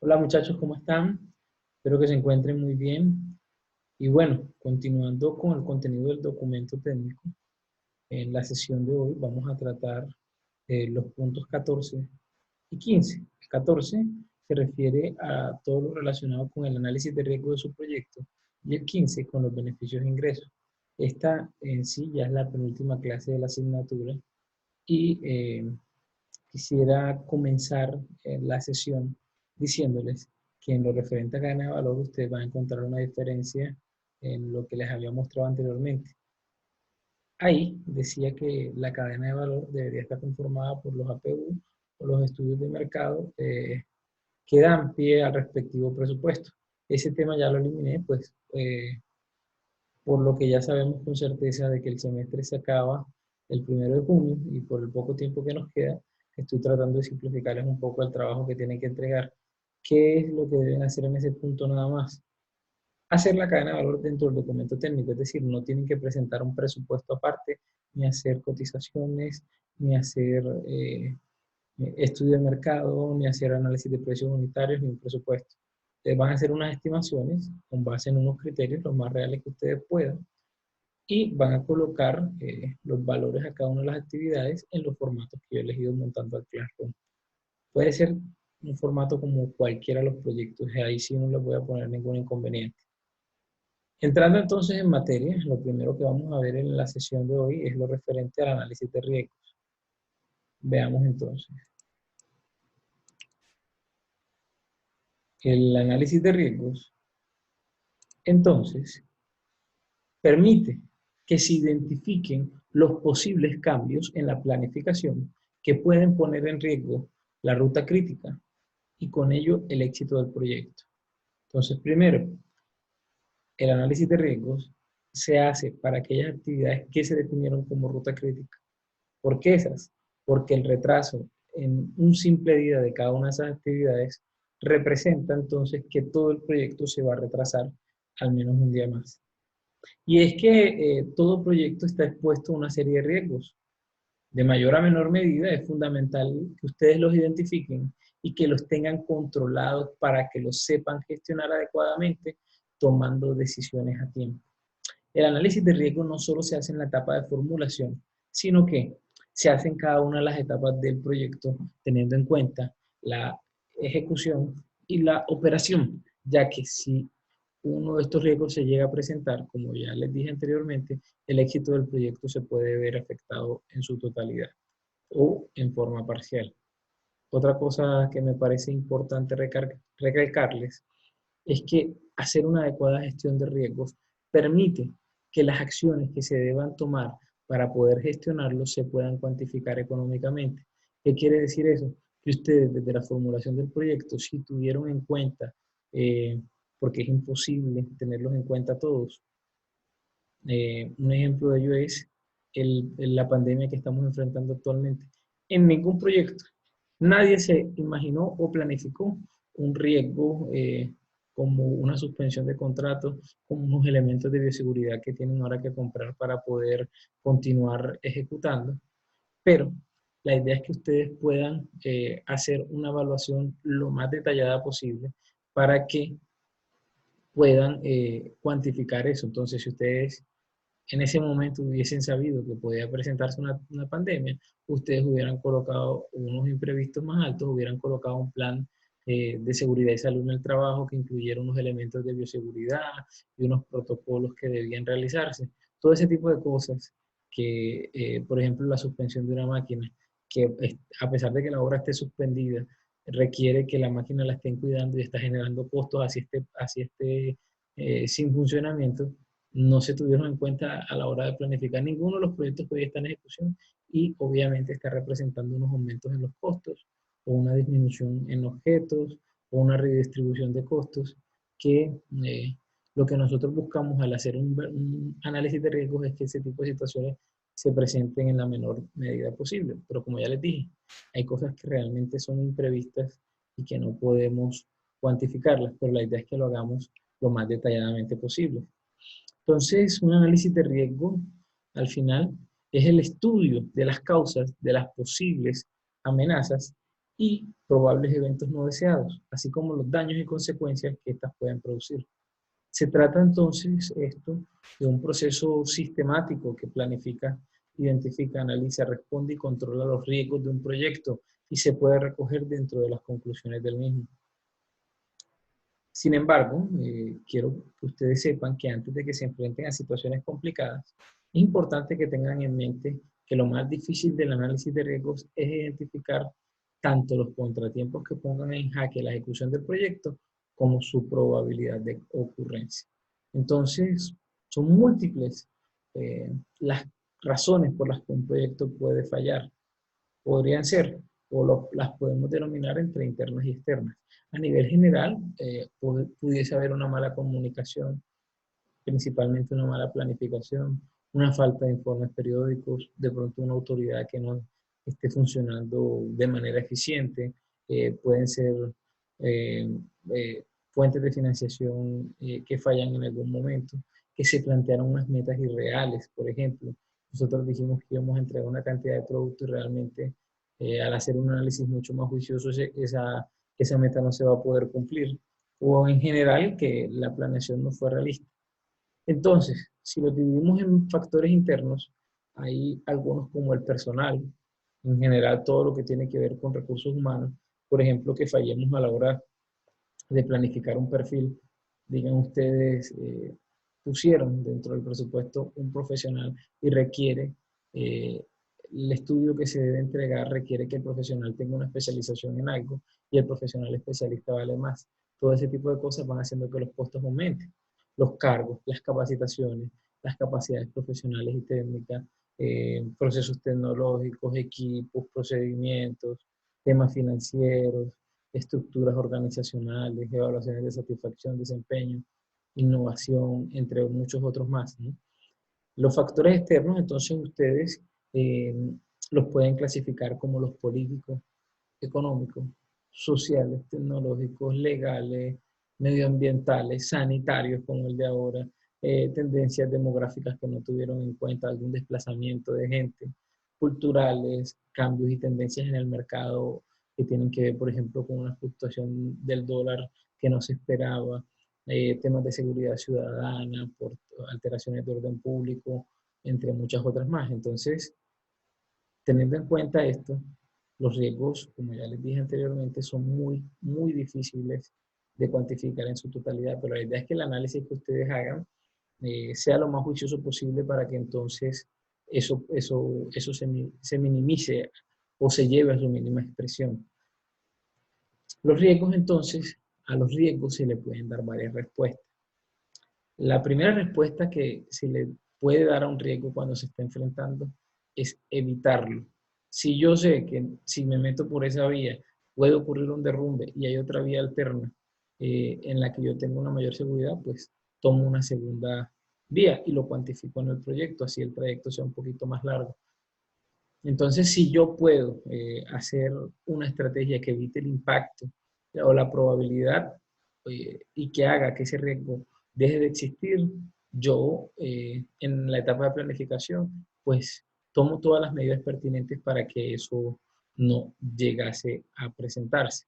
Hola muchachos, ¿cómo están? Espero que se encuentren muy bien. Y bueno, continuando con el contenido del documento técnico, en la sesión de hoy vamos a tratar los puntos 14 y 15. El 14 se refiere a todo lo relacionado con el análisis de riesgo de su proyecto y el 15 con los beneficios e ingresos. Esta en sí ya es la penúltima clase de la asignatura y quisiera comenzar la sesión diciéndoles que en lo referente a cadena de valor ustedes van a encontrar una diferencia en lo que les había mostrado anteriormente. Ahí decía que la cadena de valor debería estar conformada por los APU o los estudios de mercado que dan pie al respectivo presupuesto. Ese tema ya lo eliminé, pues por lo que ya sabemos con certeza de que el semestre se acaba el 1 de junio y por el poco tiempo que nos queda, estoy tratando de simplificarles un poco el trabajo que tienen que entregar. ¿Qué es lo que deben hacer en ese punto nada más? Hacer la cadena de valor dentro del documento técnico, es decir, no tienen que presentar un presupuesto aparte, ni hacer cotizaciones, ni hacer estudio de mercado, ni hacer análisis de precios unitarios, ni un presupuesto. Ustedes van a hacer unas estimaciones con base en unos criterios, los más reales que ustedes puedan, y van a colocar los valores a cada una de las actividades en los formatos que yo he elegido montando al Classroom. Puede ser un formato como cualquiera de los proyectos, y ahí sí no les voy a poner ningún inconveniente. Entrando entonces en materia, lo primero que vamos a ver en la sesión de hoy es lo referente al análisis de riesgos. Veamos entonces. El análisis de riesgos, entonces, permite que se identifiquen los posibles cambios en la planificación que pueden poner en riesgo la ruta crítica y con ello el éxito del proyecto. Entonces, primero, el análisis de riesgos se hace para aquellas actividades que se definieron como ruta crítica. ¿Por qué esas? Porque el retraso en un simple día de cada una de esas actividades representa entonces que todo el proyecto se va a retrasar al menos un día más. Y es que todo proyecto está expuesto a una serie de riesgos. De mayor a menor medida es fundamental que ustedes los identifiquen y que los tengan controlados para que los sepan gestionar adecuadamente, tomando decisiones a tiempo. El análisis de riesgo no solo se hace en la etapa de formulación, sino que se hace en cada una de las etapas del proyecto, teniendo en cuenta la ejecución y la operación, ya que si uno de estos riesgos se llega a presentar, como ya les dije anteriormente, el éxito del proyecto se puede ver afectado en su totalidad o en forma parcial. Otra cosa que me parece importante recalcarles es que hacer una adecuada gestión de riesgos permite que las acciones que se deban tomar para poder gestionarlos se puedan cuantificar económicamente. ¿Qué quiere decir eso? Que ustedes desde la formulación del proyecto, si tuvieron en cuenta, porque es imposible tenerlos en cuenta todos, un ejemplo de ello es la pandemia que estamos enfrentando actualmente. En ningún proyecto nadie se imaginó o planificó un riesgo como una suspensión de contrato, como unos elementos de bioseguridad que tienen ahora que comprar para poder continuar ejecutando. Pero la idea es que ustedes puedan hacer una evaluación lo más detallada posible para que puedan cuantificar eso. Entonces, si ustedes en ese momento hubiesen sabido que podía presentarse una pandemia, ustedes hubieran colocado unos imprevistos más altos, hubieran colocado un plan de seguridad y salud en el trabajo que incluyera unos elementos de bioseguridad y unos protocolos que debían realizarse. Todo ese tipo de cosas que, por ejemplo, la suspensión de una máquina, que a pesar de que la obra esté suspendida, requiere que la máquina la estén cuidando y está generando costos, así esté sin funcionamiento, no se tuvieron en cuenta a la hora de planificar ninguno de los proyectos que hoy están en ejecución y obviamente está representando unos aumentos en los costos o una disminución en objetos o una redistribución de costos que lo que nosotros buscamos al hacer un análisis de riesgos es que ese tipo de situaciones se presenten en la menor medida posible. Pero como ya les dije, hay cosas que realmente son imprevistas y que no podemos cuantificarlas, pero la idea es que lo hagamos lo más detalladamente posible. Entonces, un análisis de riesgo, al final, es el estudio de las causas de las posibles amenazas y probables eventos no deseados, así como los daños y consecuencias que éstas pueden producir. Se trata entonces esto de un proceso sistemático que planifica, identifica, analiza, responde y controla los riesgos de un proyecto y se puede recoger dentro de las conclusiones del mismo. Sin embargo, quiero que ustedes sepan que antes de que se enfrenten a situaciones complicadas, es importante que tengan en mente que lo más difícil del análisis de riesgos es identificar tanto los contratiempos que pongan en jaque la ejecución del proyecto como su probabilidad de ocurrencia. Entonces, son múltiples las razones por las que un proyecto puede fallar. Podrían ser, las podemos denominar entre internas y externas. A nivel general, pudiese haber una mala comunicación, principalmente una mala planificación, una falta de informes periódicos, de pronto una autoridad que no esté funcionando de manera eficiente, pueden ser eh, fuentes de financiación que fallan en algún momento, que se plantearon unas metas irreales, por ejemplo. Nosotros dijimos que íbamos a entregar una cantidad de productos y realmente al hacer un análisis mucho más juicioso esa meta no se va a poder cumplir. O en general que la planeación no fue realista. Entonces, si los dividimos en factores internos, hay algunos como el personal, en general todo lo que tiene que ver con recursos humanos, por ejemplo, que fallemos a la hora de planificar un perfil, digan ustedes, pusieron dentro del presupuesto un profesional y requiere, eh, el estudio que se debe entregar requiere que el profesional tenga una especialización en algo y el profesional especialista vale más. Todo ese tipo de cosas van haciendo que los costos aumenten. Los cargos, las capacitaciones, las capacidades profesionales y técnicas, procesos tecnológicos, equipos, procedimientos, temas financieros, estructuras organizacionales, evaluaciones de satisfacción, desempeño, innovación, entre muchos otros más, ¿no? Los factores externos, entonces ustedes eh, los pueden clasificar como los políticos, económicos, sociales, tecnológicos, legales, medioambientales, sanitarios como el de ahora, tendencias demográficas que no tuvieron en cuenta, algún desplazamiento de gente, culturales, cambios y tendencias en el mercado que tienen que ver, por ejemplo, con una fluctuación del dólar que no se esperaba, temas de seguridad ciudadana, por alteraciones de orden público, entre muchas otras más. Entonces, teniendo en cuenta esto, los riesgos, como ya les dije anteriormente, son muy difíciles de cuantificar en su totalidad, pero la idea es que el análisis que ustedes hagan sea lo más juicioso posible para que entonces eso se minimice o se lleve a su mínima expresión. Los riesgos, entonces, a los riesgos se le pueden dar varias respuestas. La primera respuesta que se le puede dar a un riesgo cuando se está enfrentando es evitarlo. Si yo sé que si me meto por esa vía puede ocurrir un derrumbe y hay otra vía alterna en la que yo tengo una mayor seguridad, pues tomo una segunda vía y lo cuantifico en el proyecto, así el proyecto sea un poquito más largo. Entonces, si yo puedo hacer una estrategia que evite el impacto o la probabilidad y que haga que ese riesgo deje de existir, yo en la etapa de planificación, pues tomo todas las medidas pertinentes para que eso no llegase a presentarse.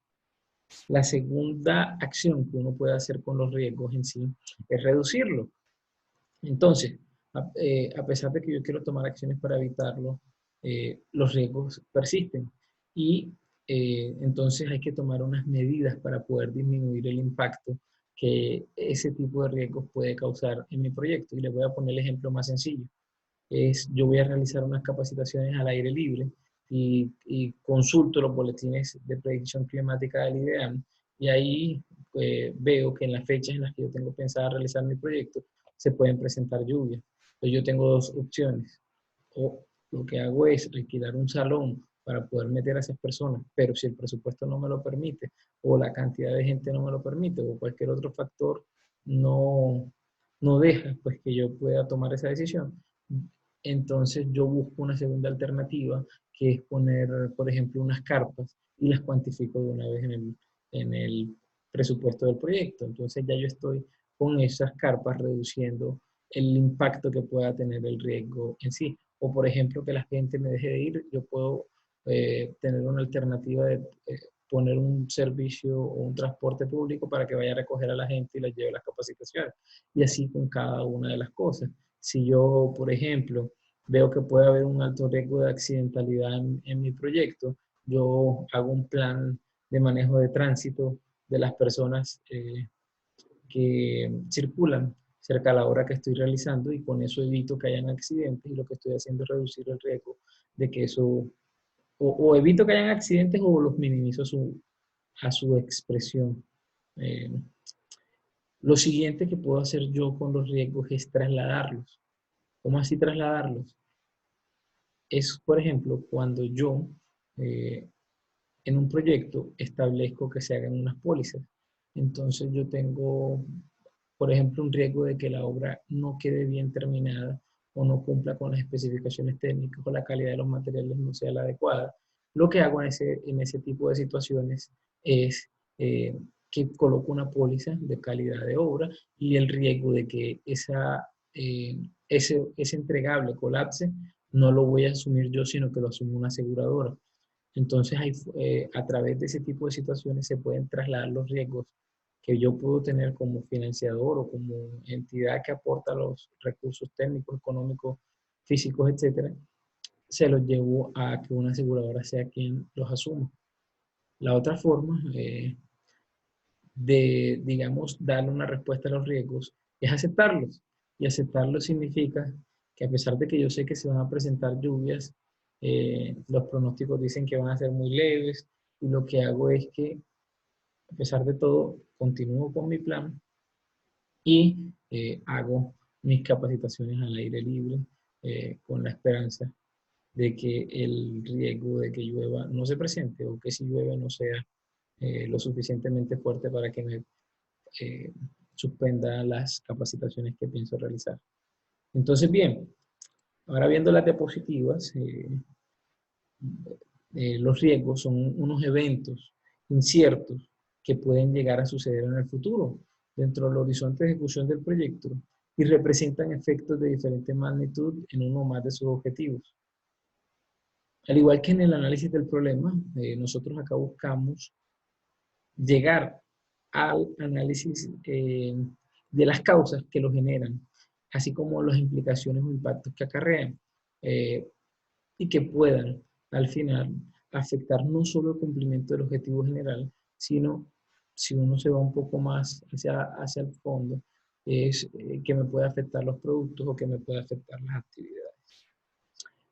La segunda acción que uno puede hacer con los riesgos en sí es reducirlo. Entonces, a pesar de que yo quiero tomar acciones para evitarlo, los riesgos persisten y entonces hay que tomar unas medidas para poder disminuir el impacto que ese tipo de riesgos puede causar en mi proyecto. Y les voy a poner el ejemplo más sencillo. Yo voy a realizar unas capacitaciones al aire libre y consulto los boletines de predicción climática del IDEAM y ahí veo que en las fechas en las que yo tengo pensado realizar mi proyecto se pueden presentar lluvias. Entonces yo tengo dos opciones. O lo que hago es alquilar un salón para poder meter a esas personas, pero si el presupuesto no me lo permite, o la cantidad de gente no me lo permite, o cualquier otro factor no deja pues, que yo pueda tomar esa decisión, entonces yo busco una segunda alternativa, que es poner, por ejemplo, unas carpas y las cuantifico de una vez en el presupuesto del proyecto. Entonces ya yo estoy con esas carpas reduciendo el impacto que pueda tener el riesgo en sí. O por ejemplo, que la gente me deje de ir, yo puedo tener una alternativa de poner un servicio o un transporte público para que vaya a recoger a la gente y les lleve las capacitaciones. Y así con cada una de las cosas. Si yo, por ejemplo, veo que puede haber un alto riesgo de accidentalidad en mi proyecto, yo hago un plan de manejo de tránsito de las personas que circulan cerca a la hora que estoy realizando y con eso evito que hayan accidentes y lo que estoy haciendo es reducir el riesgo de que eso, o evito que hayan accidentes o los minimizo a su expresión. Eh, lo siguiente que puedo hacer yo con los riesgos es trasladarlos. ¿Cómo así trasladarlos? Es, por ejemplo, cuando yo eh, en un proyecto establezco que se hagan unas pólizas. Entonces yo tengo, por ejemplo, un riesgo de que la obra no quede bien terminada o no cumpla con las especificaciones técnicas o la calidad de los materiales no sea la adecuada. Lo que hago en ese tipo de situaciones es que coloco una póliza de calidad de obra y el riesgo de que ese entregable colapse no lo voy a asumir yo, sino que lo asume una aseguradora. Entonces, a través de ese tipo de situaciones se pueden trasladar los riesgos que yo puedo tener como financiador o como entidad que aporta los recursos técnicos, económicos, físicos, etcétera, se los llevo a que una aseguradora sea quien los asuma. La otra forma de, digamos, darle una respuesta a los riesgos es aceptarlos. Y aceptarlos significa que a pesar de que yo sé que se van a presentar lluvias, los pronósticos dicen que van a ser muy leves y lo que hago es que, a pesar de todo, continúo con mi plan y hago mis capacitaciones al aire libre con la esperanza de que el riesgo de que llueva no se presente o que si llueve no sea lo suficientemente fuerte para que me eh, suspenda las capacitaciones que pienso realizar. Entonces, bien, ahora viendo las diapositivas, los riesgos son unos eventos inciertos que pueden llegar a suceder en el futuro dentro del horizonte de ejecución del proyecto y representan efectos de diferente magnitud en uno o más de sus objetivos. Al igual que en el análisis del problema, nosotros acá buscamos llegar al análisis de las causas que lo generan, así como las implicaciones o impactos que acarrean y que puedan al final afectar no solo el cumplimiento del objetivo general, sino si uno se va un poco más hacia el fondo, es que me puede afectar los productos o que me puede afectar las actividades.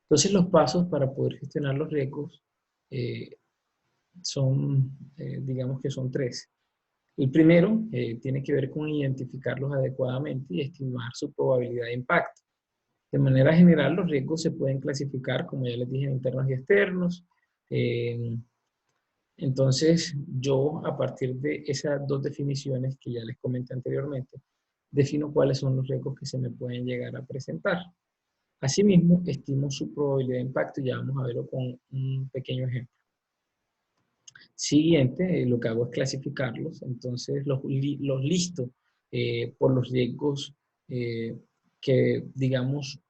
Entonces los pasos para poder gestionar los riesgos digamos que son tres. El primero tiene que ver con identificarlos adecuadamente y estimar su probabilidad de impacto. De manera general, los riesgos se pueden clasificar, como ya les dije, en internos y externos. Entonces, yo a partir de esas dos definiciones que ya les comenté anteriormente, defino cuáles son los riesgos que se me pueden llegar a presentar. Asimismo, estimo su probabilidad de impacto y ya vamos a verlo con un pequeño ejemplo. Siguiente, lo que hago es clasificarlos, entonces los listo por los riesgos que, digamos,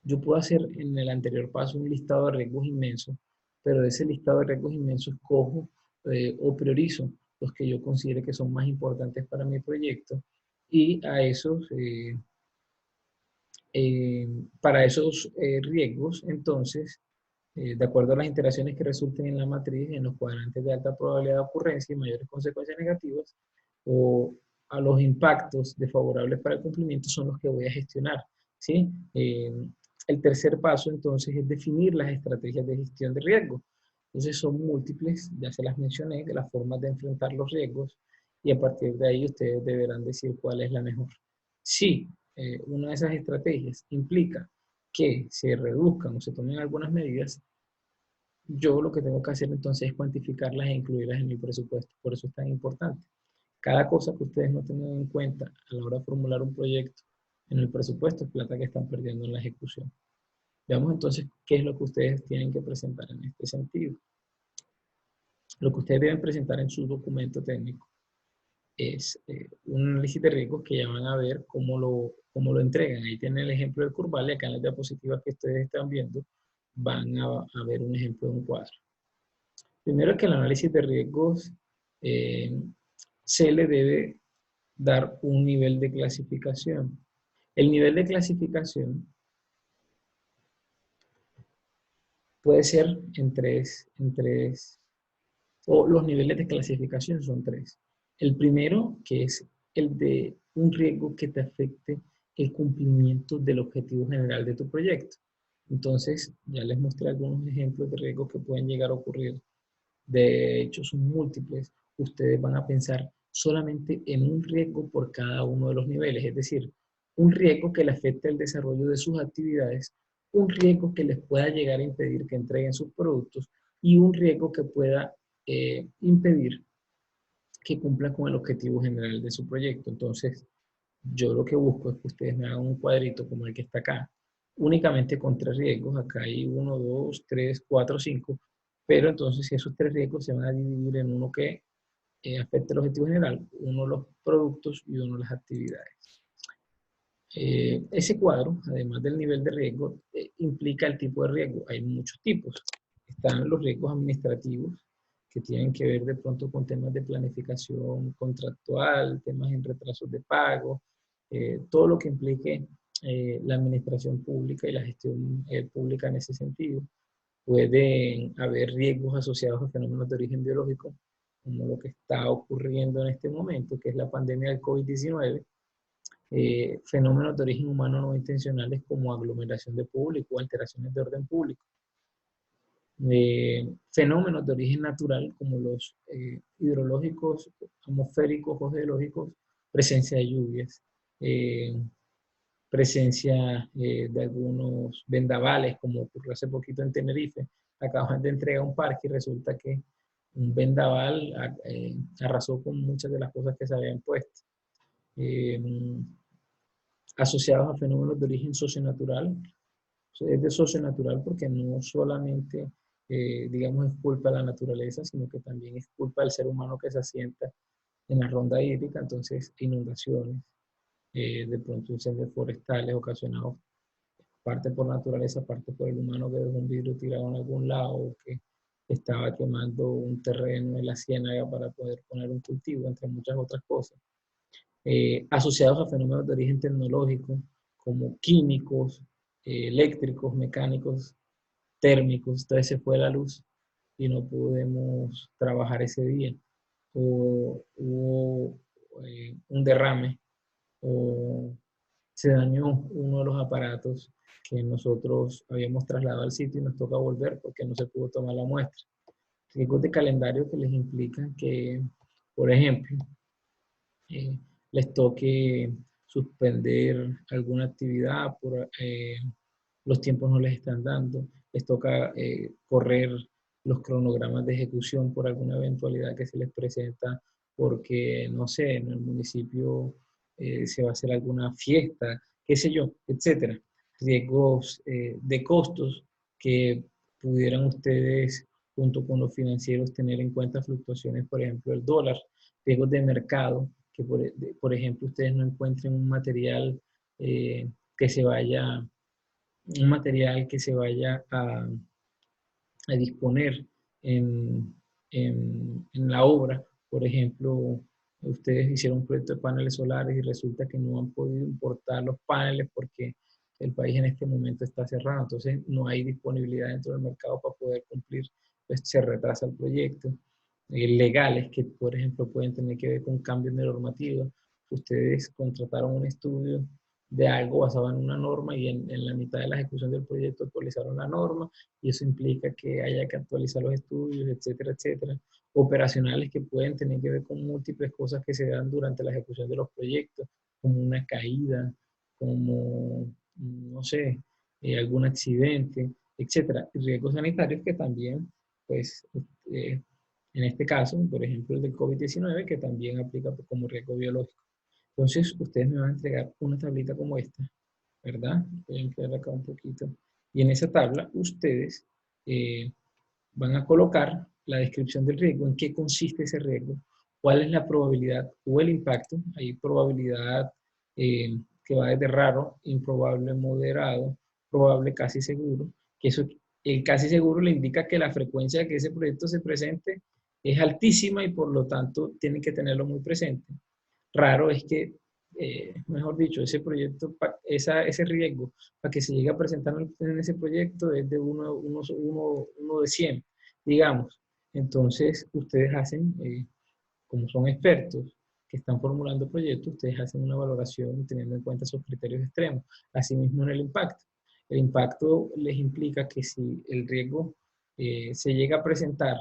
yo puedo hacer en el anterior paso un listado de riesgos inmensos, pero de ese listado de riesgos inmensos cojo o priorizo los que yo considere que son más importantes para mi proyecto y para esos riesgos, entonces, de acuerdo a las interacciones que resulten en la matriz, en los cuadrantes de alta probabilidad de ocurrencia y mayores consecuencias negativas, o a los impactos desfavorables para el cumplimiento son los que voy a gestionar, ¿sí? El tercer paso, entonces, es definir las estrategias de gestión de riesgo. Entonces, son múltiples, ya se las mencioné, de las formas de enfrentar los riesgos, y a partir de ahí ustedes deberán decir cuál es la mejor. Sí, una de esas estrategias implica que se reduzcan o se tomen algunas medidas, yo lo que tengo que hacer entonces es cuantificarlas e incluirlas en mi presupuesto. Por eso es tan importante. Cada cosa que ustedes no tengan en cuenta a la hora de formular un proyecto en el presupuesto es plata que están perdiendo en la ejecución. Veamos entonces qué es lo que ustedes tienen que presentar en este sentido. Lo que ustedes deben presentar en su documento técnico es un análisis de riesgos que ya van a ver cómo lo entregan. Ahí tienen el ejemplo del curval y acá en las diapositivas que ustedes están viendo van a ver un ejemplo de un cuadro. Primero que el análisis de riesgos eh, se le debe dar un nivel de clasificación. El nivel de clasificación puede ser o los niveles de clasificación son tres. El primero, que es el de un riesgo que te afecte el cumplimiento del objetivo general de tu proyecto. Entonces, ya les mostré algunos ejemplos de riesgos que pueden llegar a ocurrir. De hecho, son múltiples. Ustedes van a pensar solamente en un riesgo por cada uno de los niveles, es decir, un riesgo que le afecte el desarrollo de sus actividades, un riesgo que les pueda llegar a impedir que entreguen sus productos y un riesgo que pueda impedir que cumplan con el objetivo general de su proyecto. Entonces, yo lo que busco es que ustedes me hagan un cuadrito como el que está acá, únicamente con tres riesgos. Acá hay 1, 2, 3, 4, 5. Pero entonces, si esos tres riesgos se van a dividir en uno que afecta el objetivo general, uno los productos y uno las actividades. Ese cuadro, además del nivel de riesgo, implica el tipo de riesgo. Hay muchos tipos. Están los riesgos administrativos, que tienen que ver de pronto con temas de planificación contractual, temas en retrasos de pago, todo lo que implique la administración pública y la gestión pública en ese sentido. Pueden haber riesgos asociados a fenómenos de origen biológico, como lo que está ocurriendo en este momento, que es la pandemia del COVID-19, fenómenos de origen humano no intencionales como aglomeración de público, alteraciones de orden público, fenómenos de origen natural como los hidrológicos, atmosféricos o geológicos, presencia de lluvias, eh, presencia de algunos vendavales, como ocurrió hace poquito en Tenerife. Acaban de entregar un parque y resulta que un vendaval arrasó con muchas de las cosas que se habían puesto. Eh, Asociados a fenómenos de origen socionatural. Es de socionatural porque no solamente, digamos, es culpa de la naturaleza, sino que también es culpa del ser humano que se asienta en la ronda hídrica. Entonces, inundaciones, de pronto incendios forestales ocasionados parte por naturaleza, parte por el humano que dejó un vidrio tirado en algún lado, o que estaba quemando un terreno en la ciénaga para poder poner un cultivo, entre muchas otras cosas. Asociados a fenómenos de origen tecnológico, como químicos, eléctricos, mecánicos, térmicos. Entonces se fue la luz y no pudimos trabajar ese día. O hubo un derrame, o se dañó uno de los aparatos que nosotros habíamos trasladado al sitio y nos toca volver porque no se pudo tomar la muestra. Riesgos de calendario que les implican que, por ejemplo, eh, les toque suspender alguna actividad por los tiempos no les están dando, les toca correr los cronogramas de ejecución por alguna eventualidad que se les presenta, porque, no sé, en el municipio se va a hacer alguna fiesta, qué sé yo, etcétera. Riesgos de costos que pudieran ustedes, junto con los financieros, tener en cuenta fluctuaciones, por ejemplo, el dólar, riesgos de mercado, que por ejemplo ustedes no encuentren un material que se vaya un material que se vaya a disponer en la obra. Por ejemplo, ustedes hicieron un proyecto de paneles solares y resulta que no han podido importar los paneles porque el país en este momento está cerrado, entonces no hay disponibilidad dentro del mercado para poder cumplir, pues se retrasa el proyecto. Legales que, por ejemplo, pueden tener que ver con cambios de normativa. Ustedes contrataron un estudio de algo basado en una norma y en la mitad de la ejecución del proyecto actualizaron la norma y eso implica que haya que actualizar los estudios, etcétera, etcétera. Operacionales que pueden tener que ver con múltiples cosas que se dan durante la ejecución de los proyectos, como una caída, como, no sé, algún accidente, etcétera. Y riesgos sanitarios que también, pues, en este caso, por ejemplo, el del COVID-19, que también aplica como riesgo biológico. Entonces, ustedes me van a entregar una tablita como esta, ¿verdad? Voy a ampliar acá un poquito. Y en esa tabla, ustedes van a colocar la descripción del riesgo, en qué consiste ese riesgo, cuál es la probabilidad o el impacto. Hay probabilidad que va desde raro, improbable, moderado, probable, casi seguro, que eso el casi seguro le indica que la frecuencia de que ese proyecto se presente es altísima y por lo tanto tienen que tenerlo muy presente. Raro es que, mejor dicho, ese proyecto, ese riesgo para que se llegue a presentar en ese proyecto es de uno de 100, digamos. Entonces, ustedes hacen, como son expertos que están formulando proyectos, ustedes hacen una valoración teniendo en cuenta esos criterios extremos. Asimismo, en el impacto. El impacto les implica que si el riesgo se llega a presentar,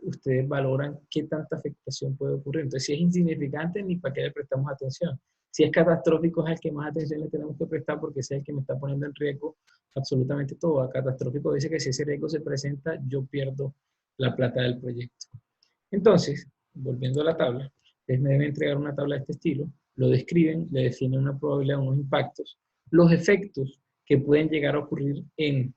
ustedes valoran qué tanta afectación puede ocurrir. Entonces, si es insignificante, ni para qué le prestamos atención. Si es catastrófico, es al que más atención le tenemos que prestar porque ese es el que me está poniendo en riesgo absolutamente todo. A catastrófico dice que si ese riesgo se presenta, yo pierdo la plata del proyecto. Entonces, volviendo a la tabla, ustedes me deben entregar una tabla de este estilo, lo describen, le definen una probabilidad, unos impactos, los efectos que pueden llegar a ocurrir en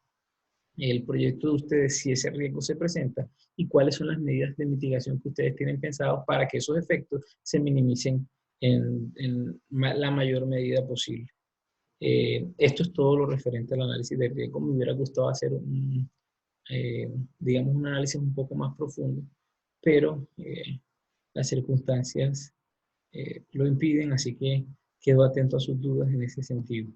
el proyecto de ustedes si ese riesgo se presenta y cuáles son las medidas de mitigación que ustedes tienen pensados para que esos efectos se minimicen en la mayor medida posible. Esto es todo lo referente al análisis de riesgo. Me hubiera gustado hacer digamos, un análisis un poco más profundo, pero las circunstancias lo impiden, así que quedo atento a sus dudas en ese sentido.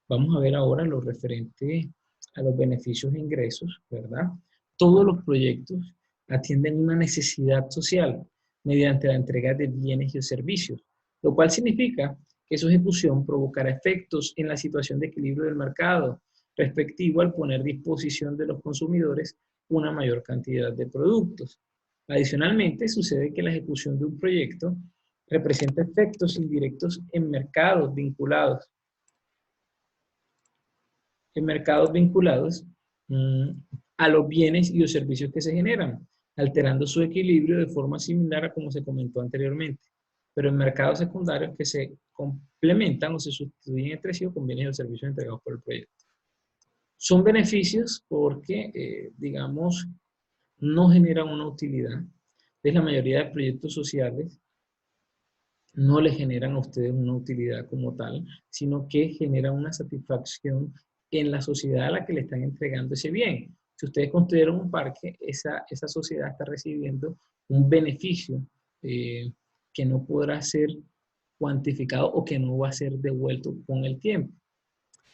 Vamos a ver ahora lo referente a los beneficios e ingresos, ¿verdad? Todos los proyectos atienden una necesidad social mediante la entrega de bienes y servicios, lo cual significa que su ejecución provocará efectos en la situación de equilibrio del mercado, respectivo al poner a disposición de los consumidores una mayor cantidad de productos. Adicionalmente, sucede que la ejecución de un proyecto representa efectos indirectos en mercados vinculados mmm, a los bienes y los servicios que se generan, alterando su equilibrio de forma similar a como se comentó anteriormente, pero en mercados secundarios que se complementan o se sustituyen entre sí o con bienes y los servicios entregados por el proyecto. Son beneficios porque, digamos, no generan una utilidad. Entonces, la mayoría de proyectos sociales no le generan a ustedes una utilidad como tal, sino que generan una satisfacción en la sociedad a la que le están entregando ese bien. Si ustedes construyeron un parque, esa sociedad está recibiendo un beneficio que no podrá ser cuantificado o que no va a ser devuelto con el tiempo.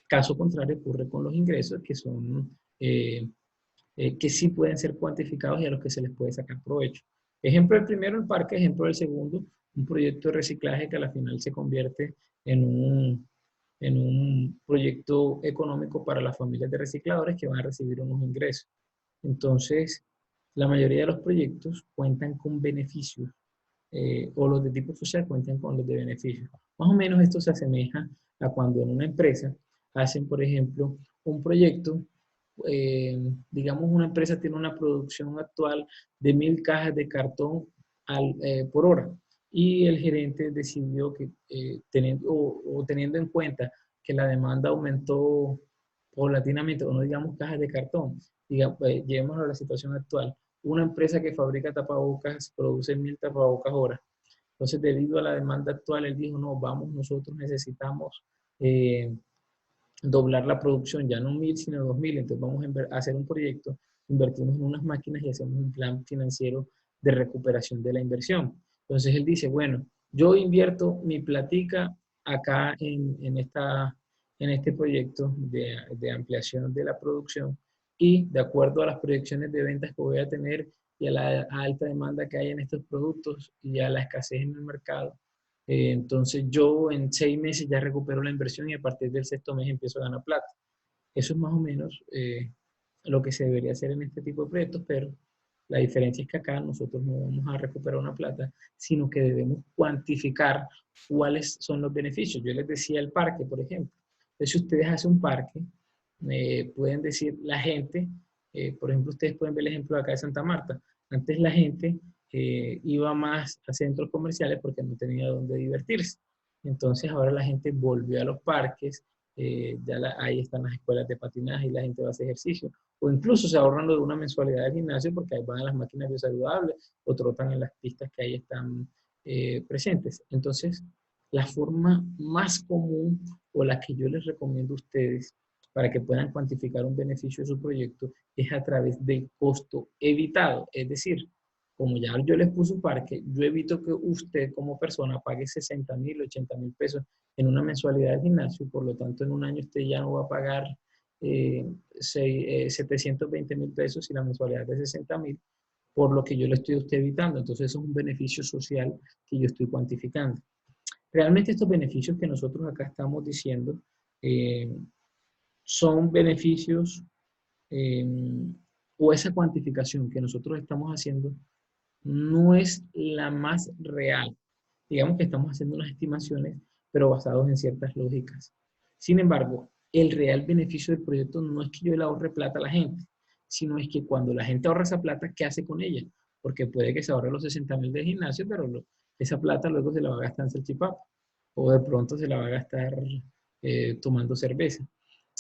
Caso contrario ocurre con los ingresos, que son que sí pueden ser cuantificados y a los que se les puede sacar provecho. Ejemplo del primero, el parque. Ejemplo del segundo, un proyecto de reciclaje que a la final se convierte en un proyecto económico para las familias de recicladores que van a recibir unos ingresos. Entonces, la mayoría de los proyectos cuentan con beneficios o los de tipo social cuentan con los de beneficios. Más o menos esto se asemeja a cuando en una empresa hacen, por ejemplo, un proyecto, digamos una empresa tiene una producción actual de 1000 cajas de cartón por hora y el gerente decidió que teniendo en cuenta que la demanda aumentó paulatinamente, o no digamos cajas de cartón, digamos, llevemos a la situación actual, una empresa que fabrica tapabocas produce 1000 tapabocas hora. Entonces, debido a la demanda actual, él dijo, no, vamos, nosotros necesitamos doblar la producción, ya no 1000, sino 2000. Entonces, vamos a hacer un proyecto, invertimos en unas máquinas y hacemos un plan financiero de recuperación de la inversión. Entonces, él dice, bueno, yo invierto mi platica acá en este proyecto de ampliación de la producción y de acuerdo a las proyecciones de ventas que voy a tener y a la alta demanda que hay en estos productos y a la escasez en el mercado, entonces yo en 6 meses ya recupero la inversión y a partir del sexto mes empiezo a ganar plata. Eso es más o menos lo que se debería hacer en este tipo de proyectos, pero la diferencia es que acá nosotros no vamos a recuperar una plata, sino que debemos cuantificar cuáles son los beneficios. Yo les decía el parque, por ejemplo. Entonces, si ustedes hacen un parque, pueden decir la gente, por ejemplo, ustedes pueden ver el ejemplo de acá de Santa Marta. Antes la gente iba más a centros comerciales porque no tenía dónde divertirse. Entonces ahora la gente volvió a los parques, ahí están las escuelas de patinaje y la gente va a hacer ejercicio. O incluso se ahorran de una mensualidad del gimnasio porque ahí van a las máquinas biosaludables o trotan en las pistas que ahí están presentes. Entonces, la forma más común o la que yo les recomiendo a ustedes para que puedan cuantificar un beneficio de su proyecto es a través del costo evitado. Es decir, como ya yo les puse un parque, yo evito que usted como persona pague 60.000, 80.000 pesos en una mensualidad del gimnasio, por lo tanto en un año usted ya no va a pagar 720.000 pesos y la mensualidad es de 60.000, por lo que yo le estoy a usted evitando. Entonces eso es un beneficio social que yo estoy cuantificando. Realmente estos beneficios que nosotros acá estamos diciendo eh, son beneficios eh, o esa cuantificación que nosotros estamos haciendo no es la más real. Digamos que estamos haciendo unas estimaciones, pero basados en ciertas lógicas. Sin embargo, el real beneficio del proyecto no es que yo le ahorre plata a la gente, sino es que cuando la gente ahorra esa plata, ¿qué hace con ella? Porque puede que se ahorre los 60.000 del gimnasio, pero esa plata luego se la va a gastar en salchipapa o de pronto se la va a gastar tomando cerveza.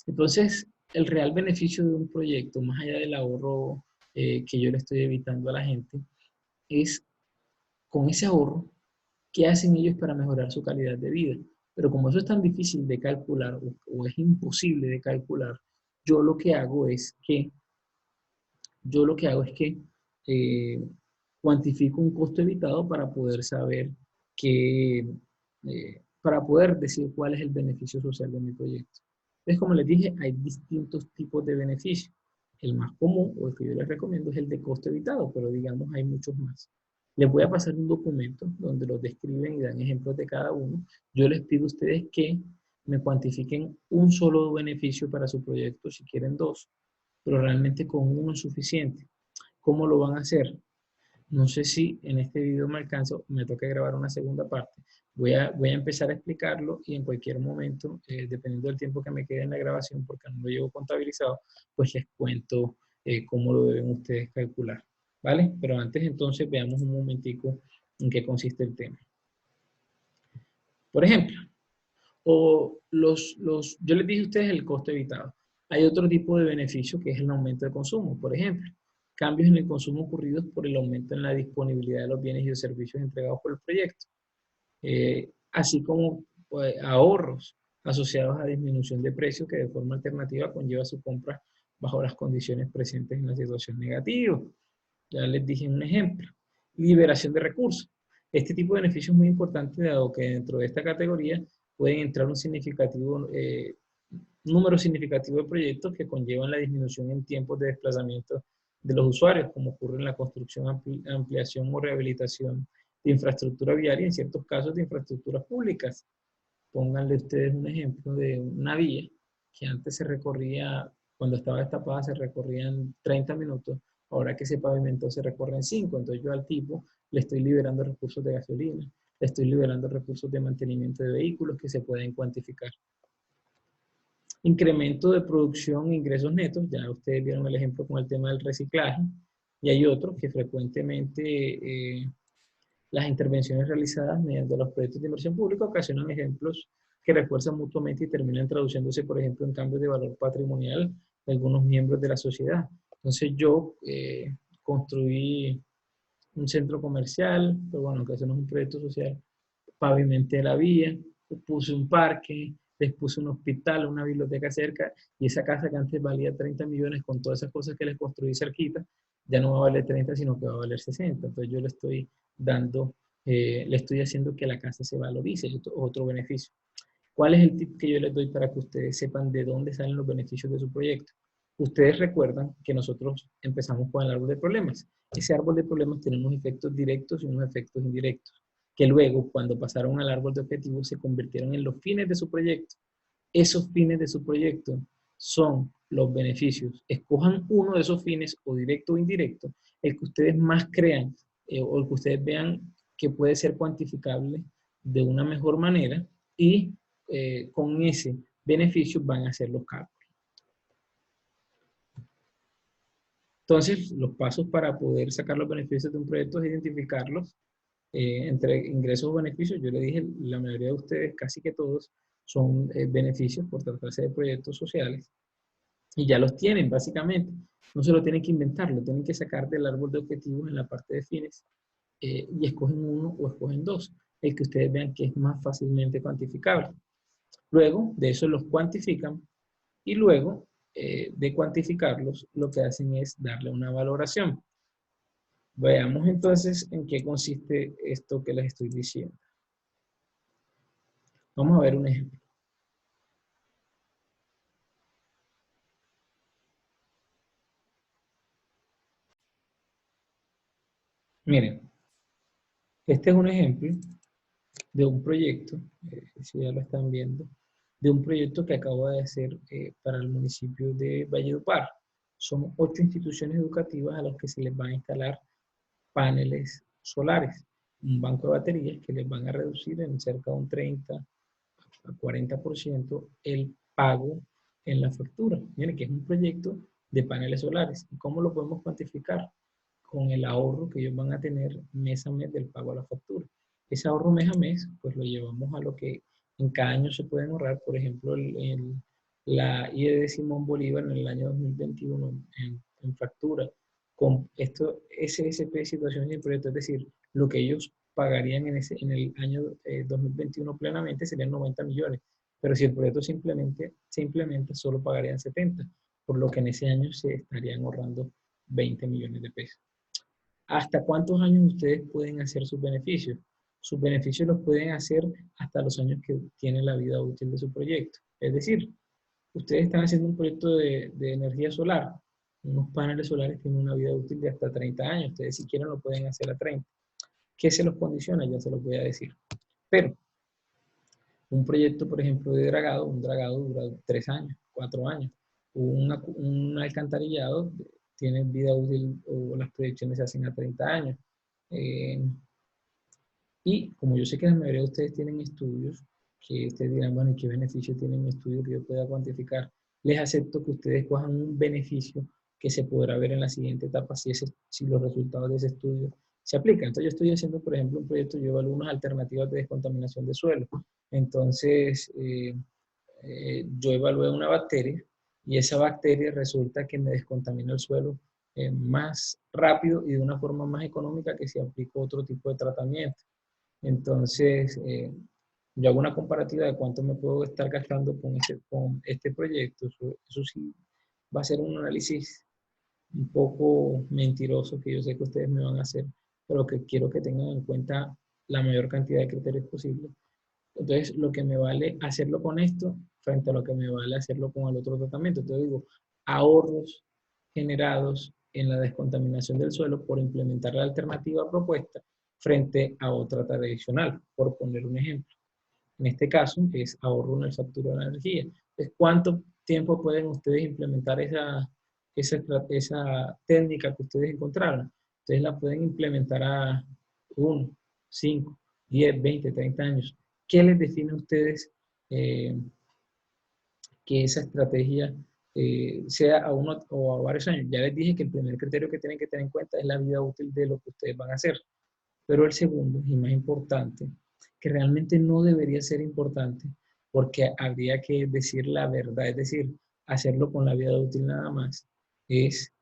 Entonces, el real beneficio de un proyecto, más allá del ahorro que yo le estoy evitando a la gente, es con ese ahorro, ¿qué hacen ellos para mejorar su calidad de vida? Pero como eso es tan difícil de calcular o es imposible de calcular, yo lo que hago es que, yo lo que hago es que eh, cuantifico un costo evitado para poder saber para poder decir cuál es el beneficio social de mi proyecto. Entonces, como les dije, hay distintos tipos de beneficios. El más común, o el que yo les recomiendo, es el de costo evitado, pero digamos hay muchos más. Les voy a pasar un documento donde los describen y dan ejemplos de cada uno. Yo les pido a ustedes que me cuantifiquen un solo beneficio para su proyecto, si quieren dos, pero realmente con uno es suficiente. ¿Cómo lo van a hacer? No sé si en este video me alcanzo, me toca grabar una segunda parte. Voy a empezar a explicarlo y en cualquier momento, dependiendo del tiempo que me quede en la grabación, porque no lo llevo contabilizado, pues les cuento cómo lo deben ustedes calcular. ¿Vale? Pero antes entonces veamos un momentico en qué consiste el tema. Por ejemplo, yo les dije a ustedes el costo evitado. Hay otro tipo de beneficio que es el aumento de consumo. Por ejemplo, cambios en el consumo ocurridos por el aumento en la disponibilidad de los bienes y los servicios entregados por el proyecto. Así como pues, ahorros asociados a disminución de precios que de forma alternativa conlleva su compra bajo las condiciones presentes en la situación negativa. Ya les dije un ejemplo. Liberación de recursos. Este tipo de beneficio es muy importante dado que dentro de esta categoría pueden entrar un número significativo de proyectos que conllevan la disminución en tiempos de desplazamiento de los usuarios, como ocurre en la construcción, ampliación o rehabilitación de infraestructura viaria, en ciertos casos de infraestructuras públicas. Pónganle ustedes un ejemplo de una vía que antes se recorría, cuando estaba destapada, se recorrían 30 minutos, ahora que se pavimentó se recorren 5. Entonces yo al tipo le estoy liberando recursos de gasolina, le estoy liberando recursos de mantenimiento de vehículos que se pueden cuantificar. Incremento de producción e ingresos netos, ya ustedes vieron el ejemplo con el tema del reciclaje, y hay otros que frecuentemente las intervenciones realizadas mediante los proyectos de inversión pública ocasionan ejemplos que refuerzan mutuamente y terminan traduciéndose, por ejemplo, en cambios de valor patrimonial de algunos miembros de la sociedad. Entonces yo construí un centro comercial, pero bueno, que eso no es un proyecto social, pavimenté la vía, puse un parque, les puse un hospital, una biblioteca cerca, y esa casa que antes valía 30 millones con todas esas cosas que les construí cerquita, ya no va a valer 30, sino que va a valer 60. Entonces yo le estoy dando, le estoy haciendo que la casa se valorice, otro beneficio. ¿Cuál es el tip que yo les doy para que ustedes sepan de dónde salen los beneficios de su proyecto? Ustedes recuerdan que nosotros empezamos con el árbol de problemas. Ese árbol de problemas tiene unos efectos directos y unos efectos indirectos, que luego, cuando pasaron al árbol de objetivos, se convirtieron en los fines de su proyecto. Esos fines de su proyecto son los beneficios. Escojan uno de esos fines, o directo o indirecto, el que ustedes más crean o el que ustedes vean que puede ser cuantificable de una mejor manera y con ese beneficio van a hacer los cálculos. Entonces, los pasos para poder sacar los beneficios de un proyecto es identificarlos entre ingresos o beneficios. Yo le dije, la mayoría de ustedes, casi que todos, son beneficios por tratarse de proyectos sociales y ya los tienen básicamente. No se lo tienen que inventar, lo tienen que sacar del árbol de objetivos en la parte de fines y escogen uno o escogen dos, el que ustedes vean que es más fácilmente cuantificable. Luego de eso los cuantifican Y luego de cuantificarlos, lo que hacen es darle una valoración. Veamos entonces en qué consiste esto que les estoy diciendo. Vamos a ver un ejemplo. Miren, este es un ejemplo de un proyecto, si ya lo están viendo, de un proyecto que acabo de hacer para el municipio de Valledupar. Son 8 instituciones educativas a las que se les van a instalar paneles solares, un banco de baterías que les van a reducir en cerca de un 30 a 40% el pago en la factura. Miren que es un proyecto de paneles solares. ¿Y cómo lo podemos cuantificar? Con el ahorro que ellos van a tener mes a mes del pago a la factura. Ese ahorro mes a mes, pues lo llevamos a lo que en cada año se pueden ahorrar. Por ejemplo, la IE de Simón Bolívar en el año 2021 en factura con esto SSP de situaciones y proyectos, es decir, lo que ellos pagarían en el año 2021 plenamente serían 90 millones, pero si el proyecto se implementa solo pagarían 70, por lo que en ese año se estarían ahorrando 20 millones de pesos. ¿Hasta cuántos años ustedes pueden hacer sus beneficios? Sus beneficios los pueden hacer hasta los años que tiene la vida útil de su proyecto. Es decir, ustedes están haciendo un proyecto de energía solar. Unos paneles solares tienen una vida útil de hasta 30 años. Ustedes si quieren lo pueden hacer a 30. ¿Qué se los condiciona? Ya se los voy a decir. Pero un proyecto, por ejemplo, de dragado, un dragado dura 3 años, 4 años. Un alcantarillado tiene vida útil o las proyecciones se hacen a 30 años. Y como yo sé que la mayoría de ustedes tienen estudios, que ustedes dirán, bueno, ¿y qué beneficio tiene mi estudio que yo pueda cuantificar? Les acepto que ustedes cojan un beneficio que se podrá ver en la siguiente etapa si los resultados de ese estudio se aplican. Entonces yo estoy haciendo, por ejemplo, un proyecto, yo evalúo unas alternativas de descontaminación de suelo. Entonces, yo evalué una bacteria y esa bacteria resulta que me descontamina el suelo más rápido y de una forma más económica que si aplico otro tipo de tratamiento. Entonces, yo hago una comparativa de cuánto me puedo estar gastando con este proyecto. Eso sí va a ser un análisis un poco mentiroso que yo sé que ustedes me van a hacer, pero que quiero que tengan en cuenta la mayor cantidad de criterios posible. Entonces, lo que me vale hacerlo con esto frente a lo que me vale hacerlo con el otro tratamiento. Entonces, digo, ahorros generados en la descontaminación del suelo por implementar la alternativa propuesta frente a otra tradicional, por poner un ejemplo. En este caso, es ahorro en el factura de la energía. Entonces, ¿cuánto tiempo pueden ustedes implementar esa técnica que ustedes encontraron? Ustedes la pueden implementar a 1, 5, 10, 20, 30 años. ¿Qué les define a ustedes eh, que esa estrategia sea a uno o a varios años? Ya les dije que el primer criterio que tienen que tener en cuenta es la vida útil de lo que ustedes van a hacer. Pero el segundo, y más importante, que realmente no debería ser importante, porque habría que decir la verdad, es decir, hacerlo con la vida útil nada más, es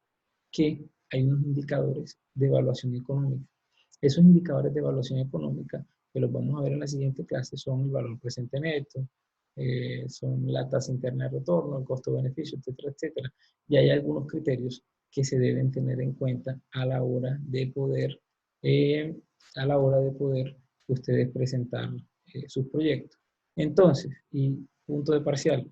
que hay unos indicadores de evaluación económica. Esos indicadores de evaluación económica, que los vamos a ver en la siguiente clase, son el valor presente neto, son la tasa interna de retorno, el costo-beneficio, etcétera, etcétera. Y hay algunos criterios que se deben tener en cuenta a la hora de poder, eh, ustedes presentar sus proyectos. Entonces, y punto de parcial,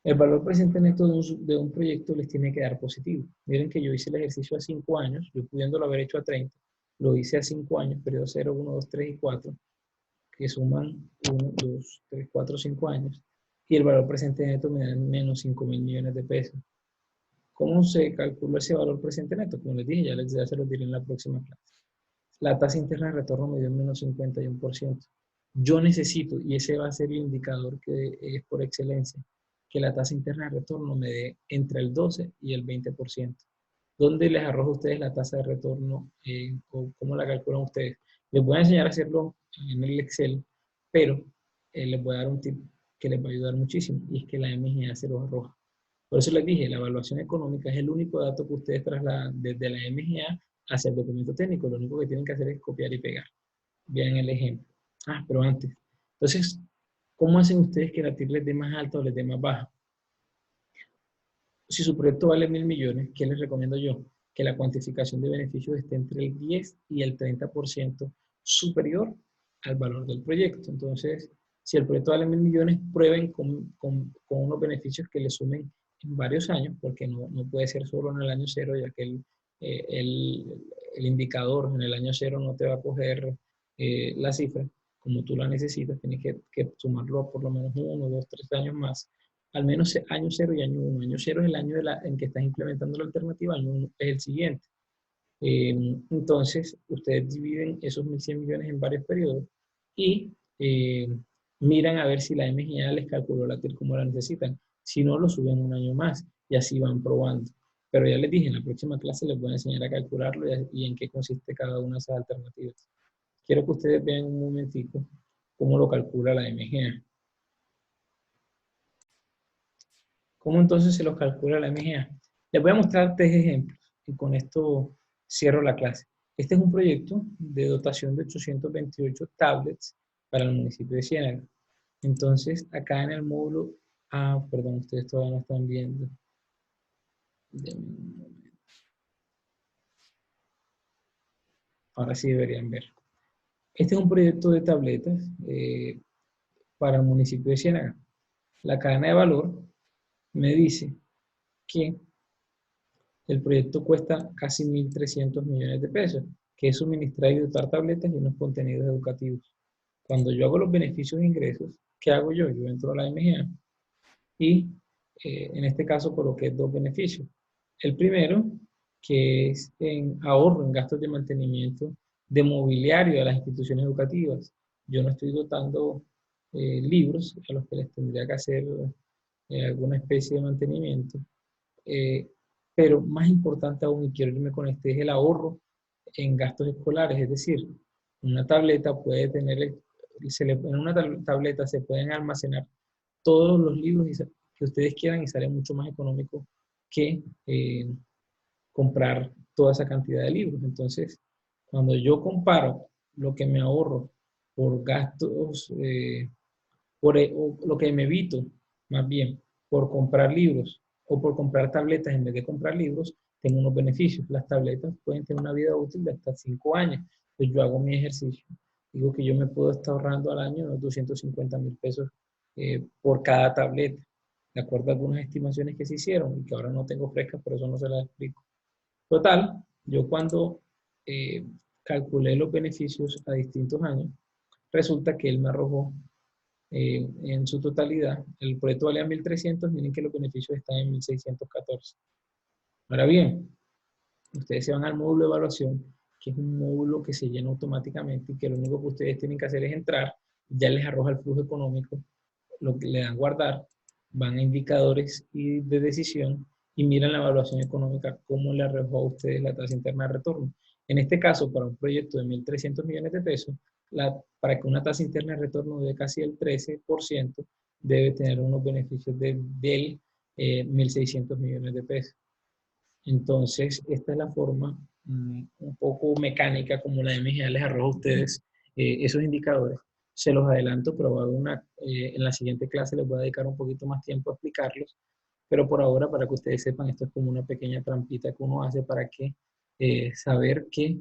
el valor presente neto de un proyecto les tiene que dar positivo. Miren que yo hice el ejercicio a 5 años, yo pudiéndolo haber hecho a 30, lo hice a 5 años, periodo 0, 1, 2, 3 y 4, que suman 1, 2, 3, 4, 5 años, y el valor presente neto me da menos 5.000 millones de pesos. ¿Cómo se calcula ese valor presente neto? Como les dije, ya se los diré en la próxima clase. La tasa interna de retorno me dio menos 51%. Yo necesito, y ese va a ser el indicador que es por excelencia, que la tasa interna de retorno me dé entre el 12 y el 20%. ¿Dónde les arrojo a ustedes la tasa de retorno o cómo la calculan ustedes? Les voy a enseñar a hacerlo en el Excel, pero les voy a dar un tip que les va a ayudar muchísimo, y es que la MGA se los arroja. Por eso les dije, la evaluación económica es el único dato que ustedes trasladan desde la MGA hacia el documento técnico. Lo único que tienen que hacer es copiar y pegar. Vean el ejemplo. Pero antes. Entonces, ¿Cómo hacen ustedes que la TIR les dé más alta o les dé más baja? Si su proyecto vale 1.000 millones, ¿qué les recomiendo yo? Que la cuantificación de beneficios esté entre el 10 y el 30% superior al valor del proyecto. Entonces, si el proyecto vale 1.000 millones, prueben con unos beneficios que le sumen en varios años, porque no puede ser solo en el año cero, ya que el indicador en el año cero no te va a coger la cifra como tú la necesitas, tienes que sumarlo por lo menos 1, 2, 3 años más, al menos año cero y año uno. Año cero es el año en que estás implementando la alternativa, año uno es el siguiente. Entonces, ustedes dividen esos 1.100 millones en varios periodos y miran a ver si la MGA les calculó la TIR como la necesitan. Si no, lo suben un año más y así van probando. Pero ya les dije, en la próxima clase les voy a enseñar a calcularlo y en qué consiste cada una de esas alternativas. Quiero que ustedes vean un momentico cómo lo calcula la MGA. ¿Cómo entonces se los calcula la MGA? Les voy a mostrar 3 ejemplos y con esto cierro la clase. Este es un proyecto de dotación de 828 tablets para el municipio de Ciénaga. Entonces, acá en el módulo, perdón, ustedes todavía no están viendo. Ahora sí deberían ver. Este es un proyecto de tabletas para el municipio de Ciénaga. La cadena de valor me dice que el proyecto cuesta casi 1.300 millones de pesos, que es suministrar y dotar tabletas y unos contenidos educativos. Cuando yo hago los beneficios e ingresos, ¿qué hago yo? Yo entro a la MGA y en este caso coloqué 2 beneficios. El primero, que es en ahorro en gastos de mantenimiento de mobiliario de las instituciones educativas. Yo no estoy dotando libros a los que les tendría que hacer alguna especie de mantenimiento. Eh, pero más importante aún, y quiero irme con este, es el ahorro en gastos escolares. Es decir, una tableta puede tener, en una tableta se pueden almacenar todos los libros que ustedes quieran y sale mucho más económico que comprar toda esa cantidad de libros. Entonces, cuando yo comparo lo que me ahorro por gastos, o lo que me evito, más bien, por comprar libros o por comprar tabletas en vez de comprar libros, tengo unos beneficios. Las tabletas pueden tener una vida útil de hasta 5 años. Pues yo hago mi ejercicio. Digo que yo me puedo estar ahorrando al año unos 250.000 pesos por cada tableta, de acuerdo a algunas estimaciones que se hicieron y que ahora no tengo frescas, por eso no se las explico. Total, yo cuando eh, calculé los beneficios a distintos años, resulta que él me arrojó en su totalidad, el proyecto valía 1.300, miren que los beneficios están en 1.614. Ahora bien, ustedes se van al módulo de evaluación, que es un módulo que se llena automáticamente y que lo único que ustedes tienen que hacer es entrar, ya les arroja el flujo económico, lo que le dan guardar, van a indicadores y de decisión y miran la evaluación económica, cómo le arrojó a ustedes la tasa interna de retorno. En este caso, para un proyecto de 1.300 millones de pesos, para que una tasa interna de retorno de casi el 13%, debe tener unos beneficios del 1.600 millones de pesos. Entonces, esta es la forma un poco mecánica como la MGA les arroja a ustedes esos indicadores. Se los adelanto, pero en la siguiente clase les voy a dedicar un poquito más tiempo a explicarlos. Pero por ahora, para que ustedes sepan, esto es como una pequeña trampita que uno hace para que saber que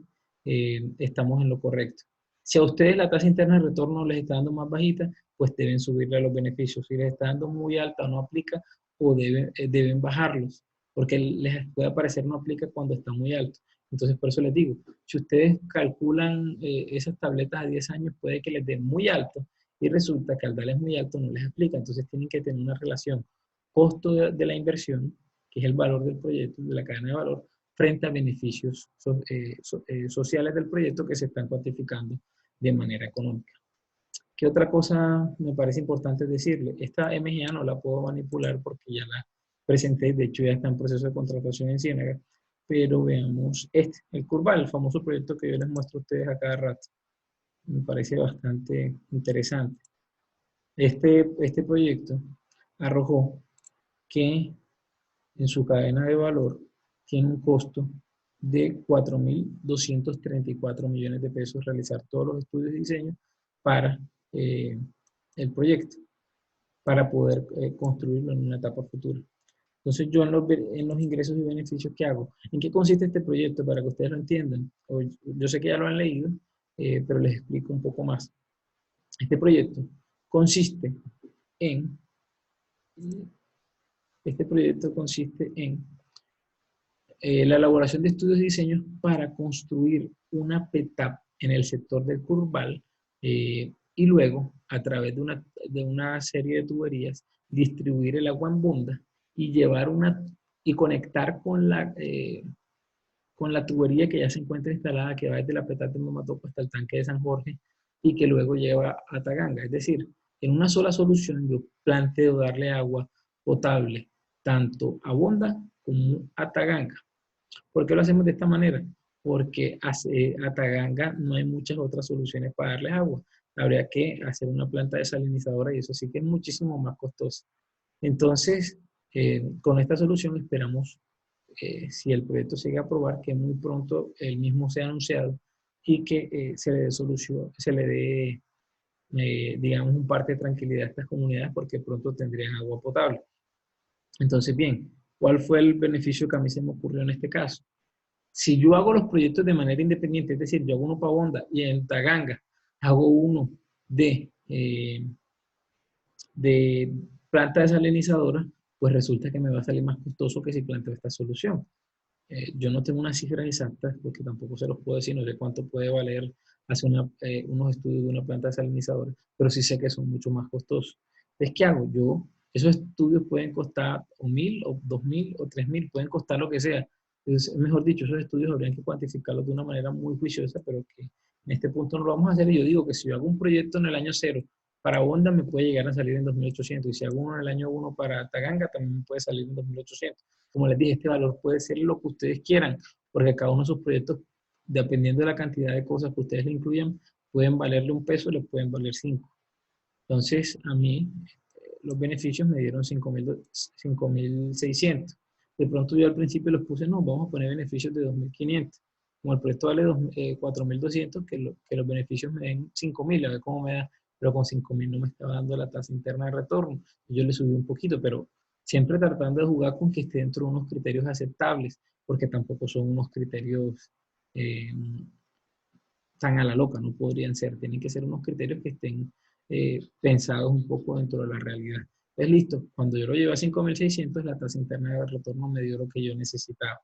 estamos en lo correcto. Si a ustedes la tasa interna de retorno les está dando más bajita, pues deben subirle a los beneficios. Si les está dando muy alta, no aplica o deben bajarlos, porque les puede aparecer no aplica cuando está muy alto. Entonces, por eso les digo, si ustedes calculan esas tabletas a 10 años, puede que les den muy alto y resulta que al darles muy alto no les aplica. Entonces, tienen que tener una relación costo de la inversión, que es el valor del proyecto, de la cadena de valor, frente a beneficios sociales del proyecto que se están cuantificando de manera económica. ¿Qué otra cosa me parece importante decirle? Esta MGA no la puedo manipular porque ya la presenté, de hecho ya está en proceso de contratación en Ciénaga, pero veamos el Curval, el famoso proyecto que yo les muestro a ustedes a cada rato. Me parece bastante interesante. Este proyecto arrojó que en su cadena de valor tiene un costo de 4.234 millones de pesos realizar todos los estudios de diseño para el proyecto para poder construirlo en una etapa futura. Entonces, yo en los ingresos y beneficios que hago, ¿en qué consiste este proyecto para que ustedes lo entiendan? Yo sé que ya lo han leído, pero les explico un poco más. Este proyecto consiste en, este proyecto consiste en la elaboración de estudios y diseños para construir una PETAP en el sector del Curval y luego, a través de una serie de tuberías, distribuir el agua en bunda y llevar y conectar con la tubería que ya se encuentra instalada, que va desde la PETAP de Mamatoco hasta el tanque de San Jorge y que luego lleva a Taganga. Es decir, en una sola solución yo planteo darle agua potable tanto a Bonda como a Taganga. ¿Por qué lo hacemos de esta manera? Porque a Taganga no hay muchas otras soluciones para darles agua. Habría que hacer una planta desalinizadora y eso sí que es muchísimo más costoso. Entonces, con esta solución esperamos, si el proyecto se llega a aprobar, que muy pronto el mismo sea anunciado y que se le dé solución, se le dé, digamos, un parte de tranquilidad a estas comunidades porque pronto tendrían agua potable. Entonces, bien, ¿cuál fue el beneficio que a mí se me ocurrió en este caso? Si yo hago los proyectos de manera independiente, es decir, yo hago uno para Bonda y en Taganga hago uno de planta desalinizadora, pues resulta que me va a salir más costoso que si planteo esta solución. Yo no tengo unas cifras exactas porque tampoco se los puedo decir, no sé cuánto puede valer hacer unos estudios de una planta desalinizadora, pero sí sé que son mucho más costosos. Entonces, ¿qué hago? Esos estudios pueden costar o 1.000 o 2.000 o 3.000, pueden costar lo que sea. Entonces, mejor dicho, esos estudios habrían que cuantificarlos de una manera muy juiciosa, pero que en este punto no lo vamos a hacer. Y yo digo que si yo hago un proyecto en el año cero para Honda me puede llegar a salir en 2.800 y si hago uno en el año 1 para Taganga también me puede salir en 2.800. Como les dije, este valor puede ser lo que ustedes quieran, porque cada uno de sus proyectos, dependiendo de la cantidad de cosas que ustedes le incluyan, pueden valerle un peso, les pueden valer 5. Entonces, a mí, los beneficios me dieron 5.600. De pronto yo al principio les puse, no, vamos a poner beneficios de 2.500. Como el proyecto vale 4.200, que los beneficios me den 5.000, a ver cómo me da, pero con 5.000 no me estaba dando la tasa interna de retorno. Yo le subí un poquito, pero siempre tratando de jugar con que esté dentro de unos criterios aceptables, porque tampoco son unos criterios eh, tan a la loca, no podrían ser, tienen que ser unos criterios que estén pensados un poco dentro de la realidad. Es listo, cuando yo lo llevé a 5.600, la tasa interna de retorno me dio lo que yo necesitaba.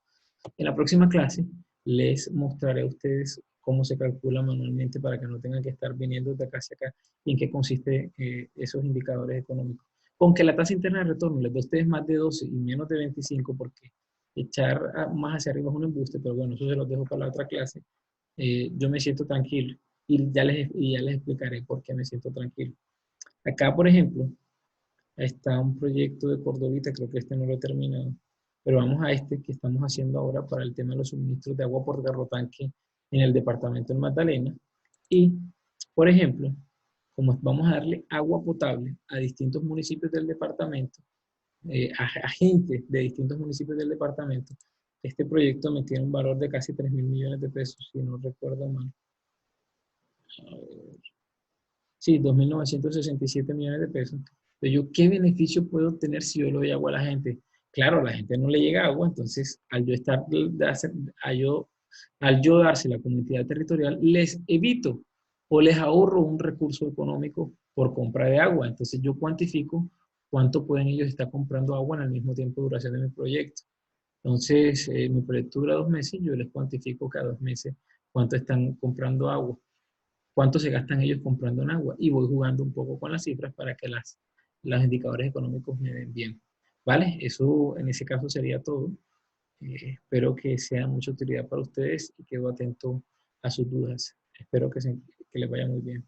En la próxima clase les mostraré a ustedes cómo se calcula manualmente para que no tengan que estar viniendo de acá hacia acá y en qué consiste esos indicadores económicos. Con que la tasa interna de retorno les dé a ustedes más de 12 y menos de 25, porque echar más hacia arriba es un embuste, pero bueno, eso se los dejo para la otra clase. Yo me siento tranquilo y ya les explicaré por qué me siento tranquilo. Acá, por ejemplo, está un proyecto de Cordovita, creo que este no lo he terminado, pero vamos a este que estamos haciendo ahora para el tema de los suministros de agua por garrotanque en el departamento del Magdalena. Y, por ejemplo, como vamos a darle agua potable a distintos municipios del departamento, a gente de distintos municipios del departamento, este proyecto me tiene un valor de casi 3.000 millones de pesos, si no recuerdo mal. Sí, 2.967 millones de pesos. Entonces, yo, ¿qué beneficio puedo obtener si yo le doy agua a la gente? Claro, a la gente no le llega agua, entonces al yo dársela a la comunidad territorial, les evito o les ahorro un recurso económico por compra de agua. Entonces, yo cuantifico cuánto pueden ellos estar comprando agua en el mismo tiempo de duración de mi proyecto. Entonces, mi proyecto dura 2 meses, yo les cuantifico cada 2 meses cuánto están comprando agua, cuánto se gastan ellos comprando en agua y voy jugando un poco con las cifras para que los indicadores económicos me den bien. ¿Vale? Eso en ese caso sería todo. Espero que sea de mucha utilidad para ustedes y quedo atento a sus dudas. Espero que les vaya muy bien.